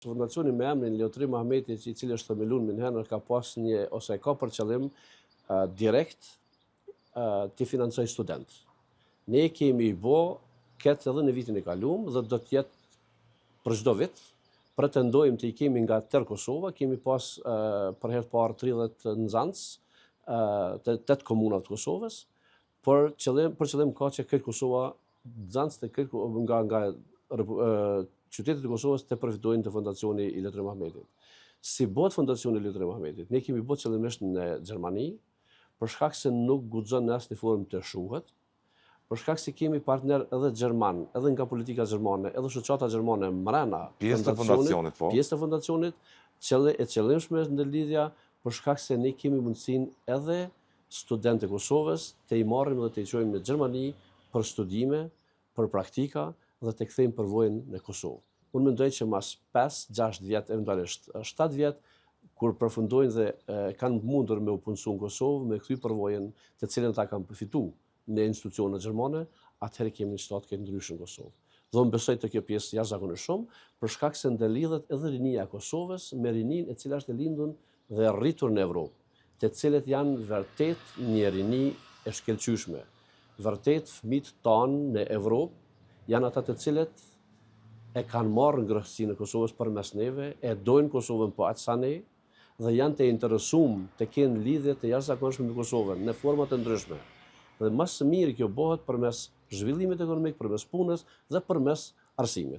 Fondacioni me emrin Leotrim Mahmeti, i cili është themeluar më herë, ka pas një ose ka për qëllim direkt të financoj student. Ne kemi bë këtë edhe në vitin e kaluar dhe do të jetë për çdo vit. Pretendojmë të i kemi nga tërë Kosova, kemi pas për herë të parë 30 nxënës të 8 komuna të Kosovës, për qëllim ka që këtë Kosova nxënës të këtë nga qytetet e Kosovës të përfitojnë të fondacioni i Leotrim Mahmetit. Si bëhet fondacioni i Leotrim Mahmetit? Ne kemi bërë qëllimisht në Gjermani, për shkak se nuk guxon në asnjë formë të shuhet, për shkak se kemi partner edhe gjerman, edhe nga politika gjermane, edhe shoqata gjermane mbrana pjesë të fondacionit, po. Pjesë të fondacionit, e qëllimshme është ndërlidhja, për shkak se ne kemi mundësinë edhe studentë e Kosovës të i marrim dhe të i çojmë në Gjermani për studime, për praktika dhe të kthejmë përvojën në Kosovë. Unë mendoj që mas 5-6 vjet, eventualisht 7 vjet, kur përfundojnë dhe kanë mundur me u punësu në Kosovë, me kthy përvojën të cilën ata kanë përfituar në institucionet gjermane, atëherë kemi një situatë të ndryshme në Kosovë. Dhe unë besoj të kjo pjesë jashtëzakonisht shumë, për shkak se ndërlidhet edhe rinia e Kosovës me rinin e cila është e lindur dhe rritur në Evropë, të cilët janë vërtet një rini e shkëlqyeshme. Vërtet fëmijët tanë në Evropë janë ata të cilët e kanë marrë ngrohtësinë e Kosovës përmes neve, e dojnë Kosovën po aq sa ne, dhe janë të interesuar të kenë lidhje të jashtëzakonshme me Kosovën në forma të ndryshme. Dhe më së miri kjo bëhet përmes zhvillimit ekonomik, përmes punës dhe përmes arsimit.